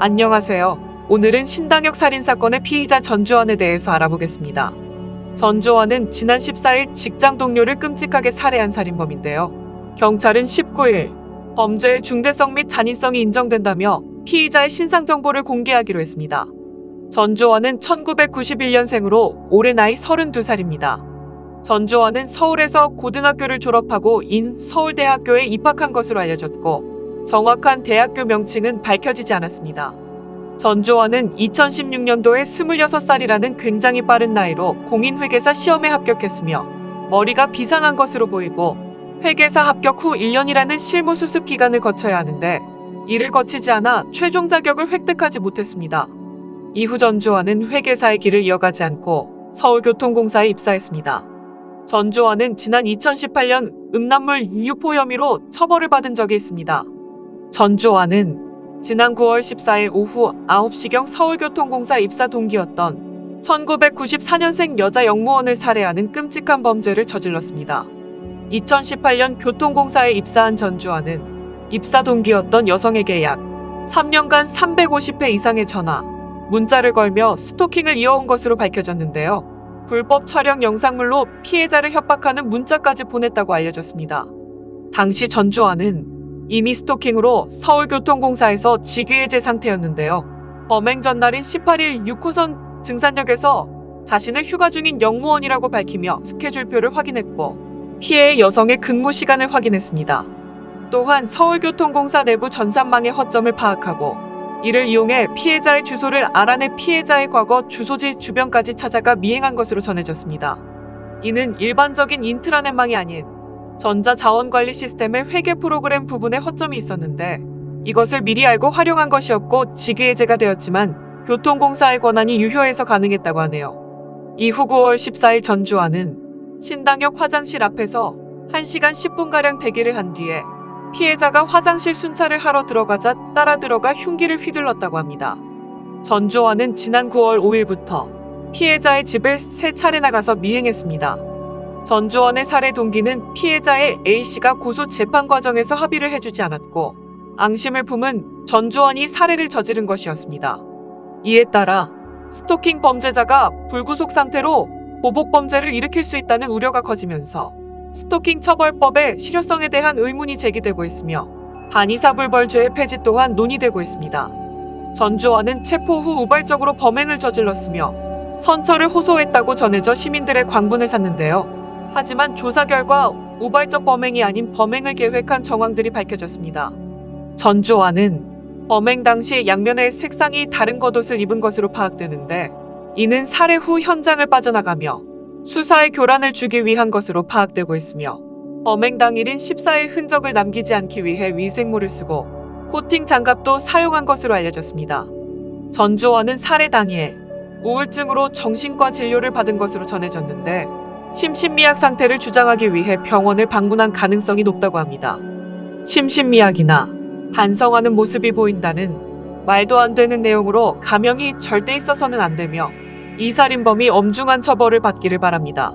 안녕하세요. 오늘은 신당역 살인사건의 피의자 전주환에 대해서 알아보겠습니다. 전주환은 지난 14일 직장 동료를 끔찍하게 살해한 살인범인데요. 경찰은 19일 범죄의 중대성 및 잔인성이 인정된다며 피의자의 신상 정보를 공개하기로 했습니다. 전주환은 1991년생으로 올해 나이 32살입니다. 전주환은 서울에서 고등학교를 졸업하고 서울대학교에 입학한 것으로 알려졌고 정확한 대학교 명칭은 밝혀지지 않았습니다. 전주환은 2016년도에 26살이라는 굉장히 빠른 나이로 공인회계사 시험에 합격했으며 머리가 비상한 것으로 보이고 회계사 합격 후 1년이라는 실무 수습 기간을 거쳐야 하는데 이를 거치지 않아 최종 자격을 획득하지 못했습니다. 이후 전주환은 회계사의 길을 이어가지 않고 서울교통공사에 입사했습니다. 전주환은 지난 2018년 음란물 유포 혐의로 처벌을 받은 적이 있습니다. 전주환은 지난 9월 14일 오후 9시경 서울교통공사 입사 동기였던 1994년생 여자 영무원을 살해하는 끔찍한 범죄를 저질렀습니다. 2018년 교통공사에 입사한 전주환은 입사 동기였던 여성에게 약 3년간 350회 이상의 전화, 문자를 걸며 스토킹을 이어온 것으로 밝혀졌는데요. 불법 촬영 영상물로 피해자를 협박하는 문자까지 보냈다고 알려졌습니다. 당시 전주환은 이미 스토킹으로 서울교통공사에서 직위해제 상태였는데요. 범행 전날인 18일 6호선 증산역에서 자신을 휴가 중인 영무원이라고 밝히며 스케줄표를 확인했고 피해의 여성의 근무 시간을 확인했습니다. 또한 서울교통공사 내부 전산망의 허점을 파악하고 이를 이용해 피해자의 주소를 알아내 피해자의 과거 주소지 주변까지 찾아가 미행한 것으로 전해졌습니다. 이는 일반적인 인트라넷망이 아닌 전자자원관리 시스템의 회계 프로그램 부분에 허점이 있었는데 이것을 미리 알고 활용한 것이었고 직위해제가 되었지만 교통공사의 권한이 유효해서 가능했다고 하네요. 이후 9월 14일 전주환은 신당역 화장실 앞에서 1시간 10분가량 대기를 한 뒤에 피해자가 화장실 순찰을 하러 들어가자 따라 들어가 흉기를 휘둘렀다고 합니다. 전주환은 지난 9월 5일부터 피해자의 집을 3차례 나가서 미행했습니다. 전주환의 살해 동기는 피해자의 A씨가 고소 재판 과정에서 합의를 해주지 않았고 앙심을 품은 전주환이 살해를 저지른 것이었습니다. 이에 따라 스토킹 범죄자가 불구속 상태로 보복 범죄를 일으킬 수 있다는 우려가 커지면서 스토킹 처벌법의 실효성에 대한 의문이 제기되고 있으며 반의사불벌죄의 폐지 또한 논의되고 있습니다. 전주환은 체포 후 우발적으로 범행을 저질렀으며 선처를 호소했다고 전해져 시민들의 광분을 샀는데요. 하지만 조사 결과 우발적 범행이 아닌 범행을 계획한 정황들이 밝혀졌습니다. 전주환은 범행 당시 양면의 색상이 다른 겉옷을 입은 것으로 파악되는데 이는 살해 후 현장을 빠져나가며 수사에 교란을 주기 위한 것으로 파악되고 있으며 범행 당일인 14일 흔적을 남기지 않기 위해 위생모를 쓰고 코팅 장갑도 사용한 것으로 알려졌습니다. 전주환은 살해 당일 우울증으로 정신과 진료를 받은 것으로 전해졌는데 심신미약 상태를 주장하기 위해 병원을 방문한 가능성이 높다고 합니다. 심신미약이나 반성하는 모습이 보인다는 말도 안 되는 내용으로 감형이 절대 있어서는 안 되며 이 살인범이 엄중한 처벌을 받기를 바랍니다.